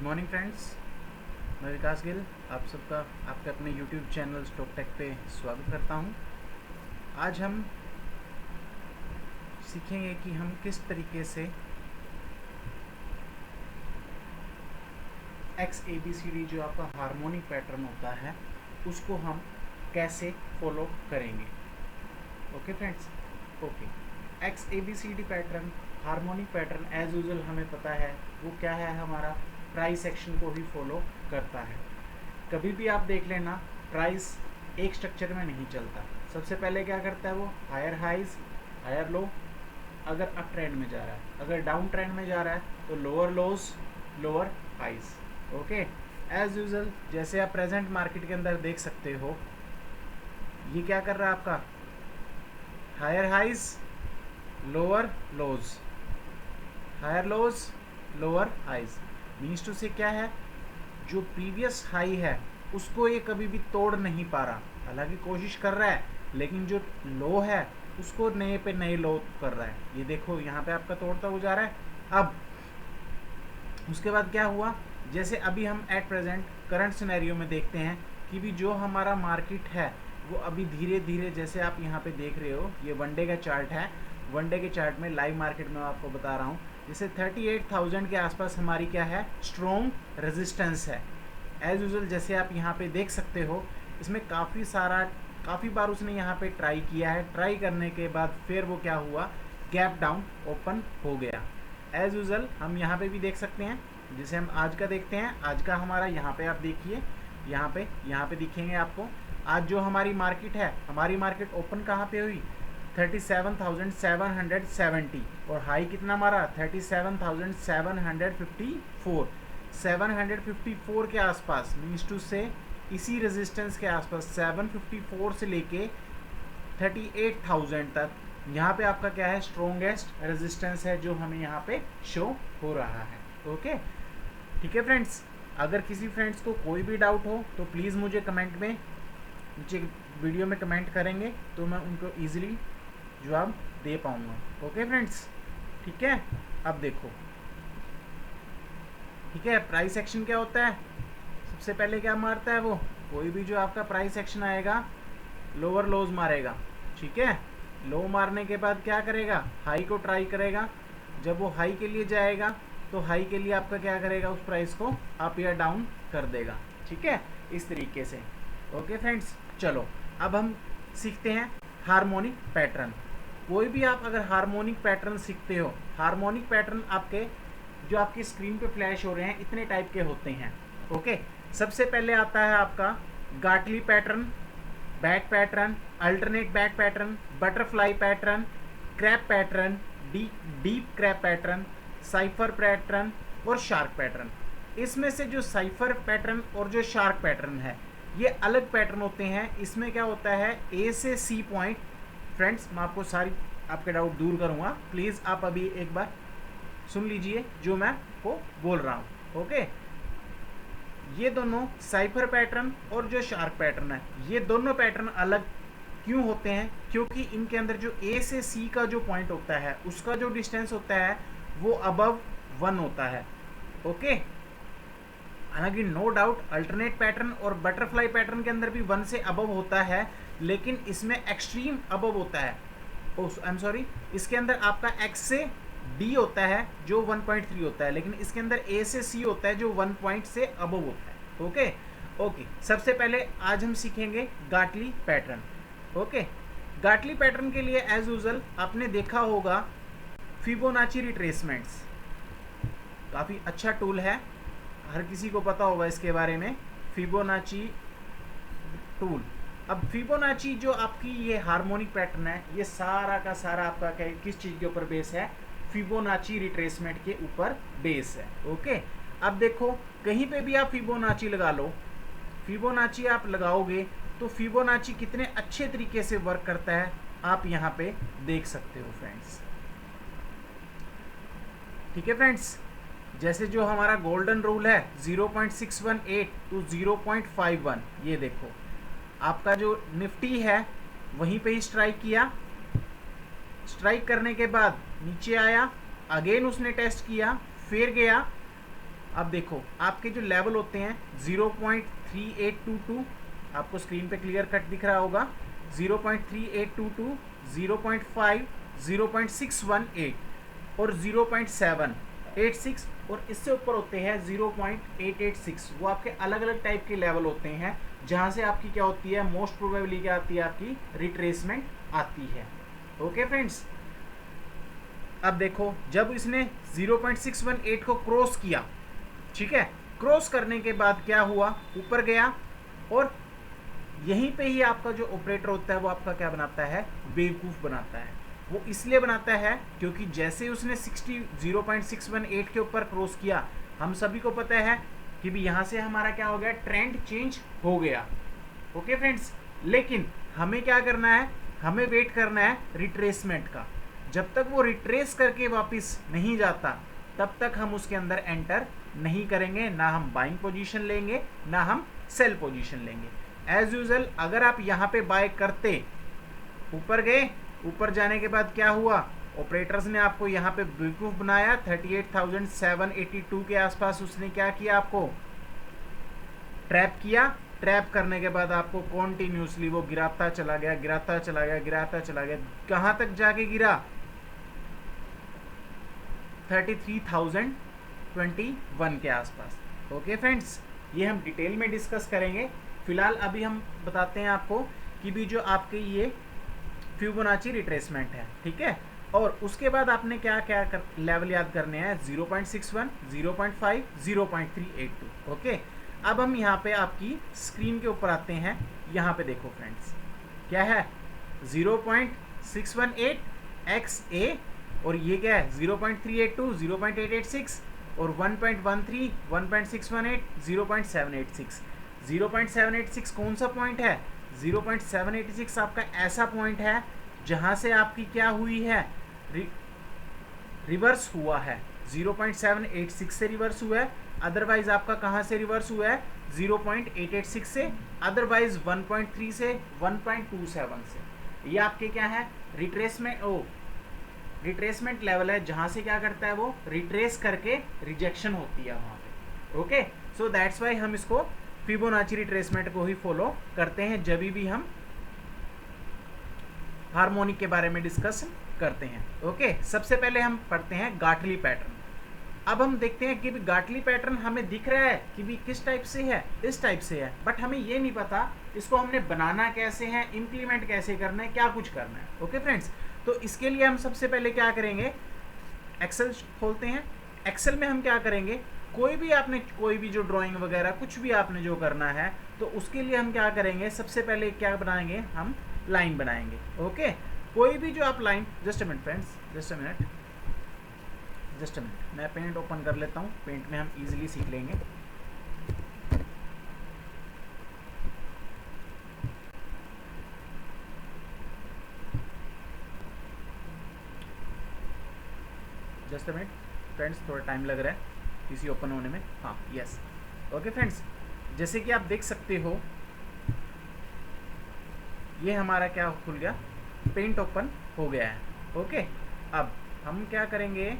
Morning friends, मैं विकास गिल आप सबका आपके अपने यूट्यूब चैनल स्टॉक टेक पे स्वागत करता हूं। आज हम सीखेंगे कि हम किस तरीके से XABCD जो आपका हार्मोनिक पैटर्न होता है उसको हम कैसे फॉलो करेंगे। Okay friends, okay. XABCD pattern, harmonic pattern as usual हमें पता है वो क्या है, हमारा प्राइस एक्शन को ही फॉलो करता है। कभी भी आप देख लेना, प्राइस एक स्ट्रक्चर में नहीं चलता। सबसे पहले क्या करता है वो, हायर हाइज हायर लो अगर अप ट्रेंड में जा रहा है, अगर डाउन ट्रेंड में जा रहा है तो lower lows lower highs. Okay, as usual जैसे आप प्रेजेंट मार्केट के अंदर देख सकते हो, ये क्या कर रहा है आपका, higher highs lower lows, higher lows lower highs. Means to से क्या है, जो प्रीवियस हाई है उसको ये कभी भी तोड़ नहीं पा रहा, हालांकि कोशिश कर रहा है, लेकिन जो लो है उसको नए पे नए लो कर रहा है। ये देखो यहाँ पे आपका तोड़ता हुआ जा रहा है। अब उसके बाद क्या हुआ, जैसे अभी हम एट प्रेजेंट करंट सिनेरियो में देखते हैं कि भी जो हमारा मार्केट है वो अभी धीरे धीरे, जैसे आप यहाँ पे देख रहे हो, ये वनडे का चार्ट है। वनडे के चार्ट में लाइव मार्केट में आपको बता रहा हूँ, जैसे 38,000 के आसपास हमारी क्या है, स्ट्रॉन्ग रेजिस्टेंस है। एज यूजुअल जैसे आप यहाँ पे देख सकते हो, इसमें काफ़ी बार उसने यहाँ पे ट्राई किया है। ट्राई करने के बाद फिर वो क्या हुआ, गैप डाउन ओपन हो गया। एज यूजुअल हम यहाँ पे भी देख सकते हैं, जैसे हम आज का देखते हैं, आज का हमारा यहाँ पे आप देखिए, यहाँ पे दिखेंगे आपको। आज जो हमारी मार्केट है, हमारी मार्केट ओपन कहाँ पे हुई, 37,770, और हाई कितना मारा, 37,754। 754 के आसपास, मीन्स टू से इसी रेजिस्टेंस के आसपास 754 से लेके 38,000 तक यहाँ पे आपका क्या है, स्ट्रॉन्गेस्ट रेजिस्टेंस है जो हमें यहाँ पे शो हो रहा है। ओके, ठीक है फ्रेंड्स। अगर किसी फ्रेंड्स को कोई भी डाउट हो तो प्लीज़ मुझे कमेंट में, नीचे वीडियो में कमेंट करेंगे तो मैं उनको ईजिली जवाब दे पाऊँगा। ओके फ्रेंड्स, ठीक है। अब देखो, ठीक है, प्राइस एक्शन क्या होता है, सबसे पहले क्या मारता है वो, कोई भी जो आपका प्राइस एक्शन आएगा लोअर लोज मारेगा। ठीक है, लो मारने के बाद क्या करेगा, हाई को ट्राई करेगा। जब वो हाई के लिए जाएगा तो हाई के लिए आपका क्या करेगा, उस प्राइस को अप या डाउन कर देगा। ठीक है, इस तरीके से। ओके फ्रेंड्स, चलो अब हम सीखते हैं हार्मोनिक पैटर्न। कोई भी आप अगर हार्मोनिक पैटर्न सीखते हो, हार्मोनिक पैटर्न आपके जो आपकी स्क्रीन पे फ्लैश हो रहे हैं इतने टाइप के होते हैं। ओके, सबसे पहले आता है आपका Gartley pattern, bat pattern, alternate bat pattern, butterfly pattern, crab pattern, deep crab pattern, cypher pattern और शार्क पैटर्न। इसमें से जो साइफर पैटर्न और जो शार्क पैटर्न है ये अलग पैटर्न होते हैं। इसमें क्या होता है, ए से सी पॉइंट। फ्रेंड्स, मैं आपको सारी आपके डाउट दूर करूंगा, प्लीज़ आप अभी एक बार सुन लीजिए जो मैं को बोल रहा हूँ। ओके, ये दोनों साइफर पैटर्न और जो शार्क पैटर्न है, ये दोनों पैटर्न अलग क्यों होते हैं, क्योंकि इनके अंदर जो ए से सी का जो पॉइंट होता है उसका जो डिस्टेंस होता है वो अबव 1 होता है। ओके, हालांकि नो डाउट अल्टरनेट पैटर्न और बटरफ्लाई पैटर्न के अंदर भी 1 से अबव होता है, लेकिन इसमें एक्सट्रीम अबव होता है। आई एम सॉरी, इसके अंदर आपका एक्स से डी होता है जो 1.3 होता है, लेकिन इसके अंदर ए से सी होता है जो 1 पॉइंट से अबव होता है। ओके ओके, सबसे पहले आज हम सीखेंगे गाटली पैटर्न। ओके, गाटली पैटर्न के लिए एज यूजुअल आपने देखा होगा फिबोनाची रिट्रेसमेंट्स, काफ़ी अच्छा टूल है, हर किसी को पता होगा इसके बारे में, फिबोनाची टूल। अब फिबोनाची जो आपकी ये हार्मोनिक पैटर्न है, ये सारा का सारा आपका किस चीज़ के ऊपर बेस है, फिबोनाची रिट्रेसमेंट के ऊपर बेस है। ओके, अब देखो कहीं पे भी आप फिबोनाची लगा लो, फिबोनाची आप लगाओगे तो फिबोनाची कितने अच्छे तरीके से वर्क करता है आप यहाँ पे देख सकते हो फ्रेंड्स। ठीक है फ्रेंड्स, जैसे जो हमारा गोल्डन रूल है 0.618 टू 0.51, ये देखो आपका जो निफ्टी है वहीं पे ही स्ट्राइक किया, स्ट्राइक करने के बाद नीचे आया, अगेन उसने टेस्ट किया, फिर गया अब देखो आपके जो लेवल होते हैं 0.3822, आपको स्क्रीन पे क्लियर कट दिख रहा होगा, 0.3822, 0.5, 0.618 और 0.786 और इससे ऊपर होते हैं 0.886। वो आपके अलग अलग टाइप के लेवल होते हैं जहां से आपकी क्या होती है, मोस्ट प्रोबेबली क्या आती है, आपकी रिट्रेसमेंट आती है। ओके फ्रेंड्स, अब देखो जब इसने 0.618 को क्रॉस किया, ठीक है, क्रॉस करने के बाद क्या हुआ, ऊपर गया और यहीं पे ही आपका जो ऑपरेटर होता है वो आपका क्या बनाता है, बेवकूफ बनाता है। वो इसलिए बनाता है क्योंकि जैसे उसने 0.618 के ऊपर क्रॉस किया, हम सभी को पता है कि भी यहां से हमारा क्या हो गया, ट्रेंड चेंज हो गया। ओके फ्रेंड्स, लेकिन हमें क्या करना है, हमें वेट करना है रिट्रेसमेंट का। जब तक वो रिट्रेस करके वापस नहीं जाता तब तक हम उसके अंदर एंटर नहीं करेंगे, ना हम बाइंग पोजीशन लेंगे ना हम सेल पोजीशन लेंगे। एज यूजुअल अगर आप यहाँ पे बाय करते, ऊपर गए, ऊपर जाने के बाद क्या हुआ, ऑपरेटर्स ने आपको यहाँ पे बेवकूफ बनाया, 38,782 के आसपास उसने क्या किया, आपको ट्रैप किया। ट्रैप करने के बाद आपको कॉन्टिन्यूसली वो गिराता चला गया, गिराता चला गया, गिराता चला गया, कहां तक जाके गिरा, 33,021 के आसपास। ओके फ्रेंड्स, ये हम डिटेल में डिस्कस करेंगे। फिलहाल अभी हम बताते हैं आपको कि भी जो आपके ये फिबोनाची रिट्रेसमेंट है, ठीक है। और उसके बाद आपने क्या क्या लेवल याद करने हैं, 0.61, 0.5, 0.382। ओके, अब हम यहाँ पे आपकी स्क्रीन के ऊपर आते हैं। यहाँ पे देखो फ्रेंड्स, क्या है, 0.618 XA और ये क्या है 0.382, 0.886 और 1.13, 1.618, 0.786। 0.786 कौन सा पॉइंट है, 0.786 आपका ऐसा पॉइंट है जहां से आपकी क्या हुई है, रिवर्स हुआ है। 0.786 से रिवर्स हुआ है, अदरवाइज आपका कहां से रिवर्स हुआ है, 0.886 से, अदरवाइज 1.3 से, 1.27 से। ये आपके क्या है, रिट्रेसमेंट लेवल है जहां से क्या करता है, वो रिट्रेस करके रिजेक्शन होती है वहां पे। ओके, सो दैट्स वाई हम इसको फिबोनाची रिट्रेसमेंट को ही फॉलो करते हैं जब भी हम हार्मोनिक के बारे में डिस्कस करते हैं। ओके, सबसे पहले हम पढ़ते हैं गाटली पैटर्न। अब हम देखते हैं कि भी गाटली पैटर्न हमें दिख रहा है कि भी किस टाइप से है, इस टाइप से है, बट हमें ये नहीं पता इसको हमने बनाना कैसे है, इम्प्लीमेंट कैसे करना है, क्या कुछ करना है। ओके फ्रेंड्स, तो इसके लिए हम सबसे पहले क्या करेंगे, एक्सेल खोलते हैं। एक्सेल में हम क्या करेंगे, कोई भी जो ड्राइंग वगैरह कुछ भी आपने जो करना है, तो उसके लिए हम क्या करेंगे, सबसे पहले क्या बनाएंगे, हम लाइन बनाएंगे। ओके, कोई भी जो आप line, just a minute friends, just a minute, मैं पेंट ओपन कर लेता हूँ, पेंट में हम इजीली सीख लेंगे। जस्ट अ मिनट फ्रेंड्स, थोड़ा टाइम लग रहा है पीसी ओपन होने में। हाँ, यस, ओके फ्रेंड्स, जैसे कि आप देख सकते हो ये हमारा क्या खुल गया, पेंट ओपन हो गया है। ओके, अब हम क्या करेंगे,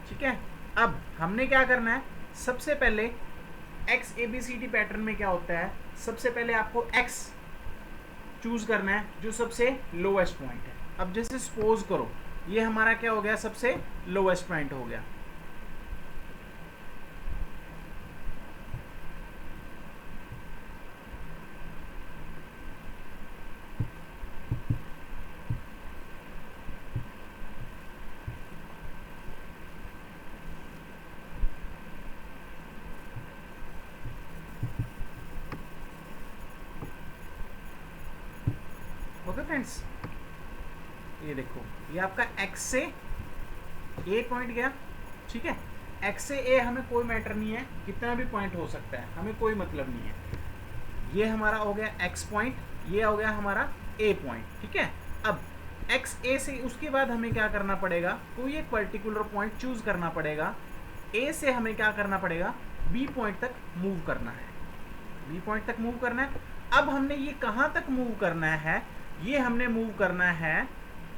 ठीक है, अब हमने क्या करना है, सबसे पहले XABCD पैटर्न में क्या होता है, सबसे पहले आपको X चूज करना है जो सबसे लोवेस्ट पॉइंट है। अब जैसे सपोज करो ये हमारा क्या हो गया, सबसे लोवेस्ट पॉइंट हो गया। ओके फ्रेंड्स, ये देखो ये आपका X से A पॉइंट गया, ठीक है। X से A हमें कोई मैटर नहीं है, कितना भी पॉइंट हो सकता है, हमें कोई मतलब नहीं है। ये हमारा हो गया X पॉइंट, ये हो गया हमारा A पॉइंट, ठीक है। अब X A से उसके बाद हमें क्या करना पड़ेगा, कोई एक पर्टिकुलर पॉइंट चूज करना पड़ेगा। A से हमें क्या करना पड़ेगा, B पॉइंट तक मूव करना है, B पॉइंट तक मूव करना है। अब हमने ये कहाँ तक मूव करना है, ये हमने मूव करना है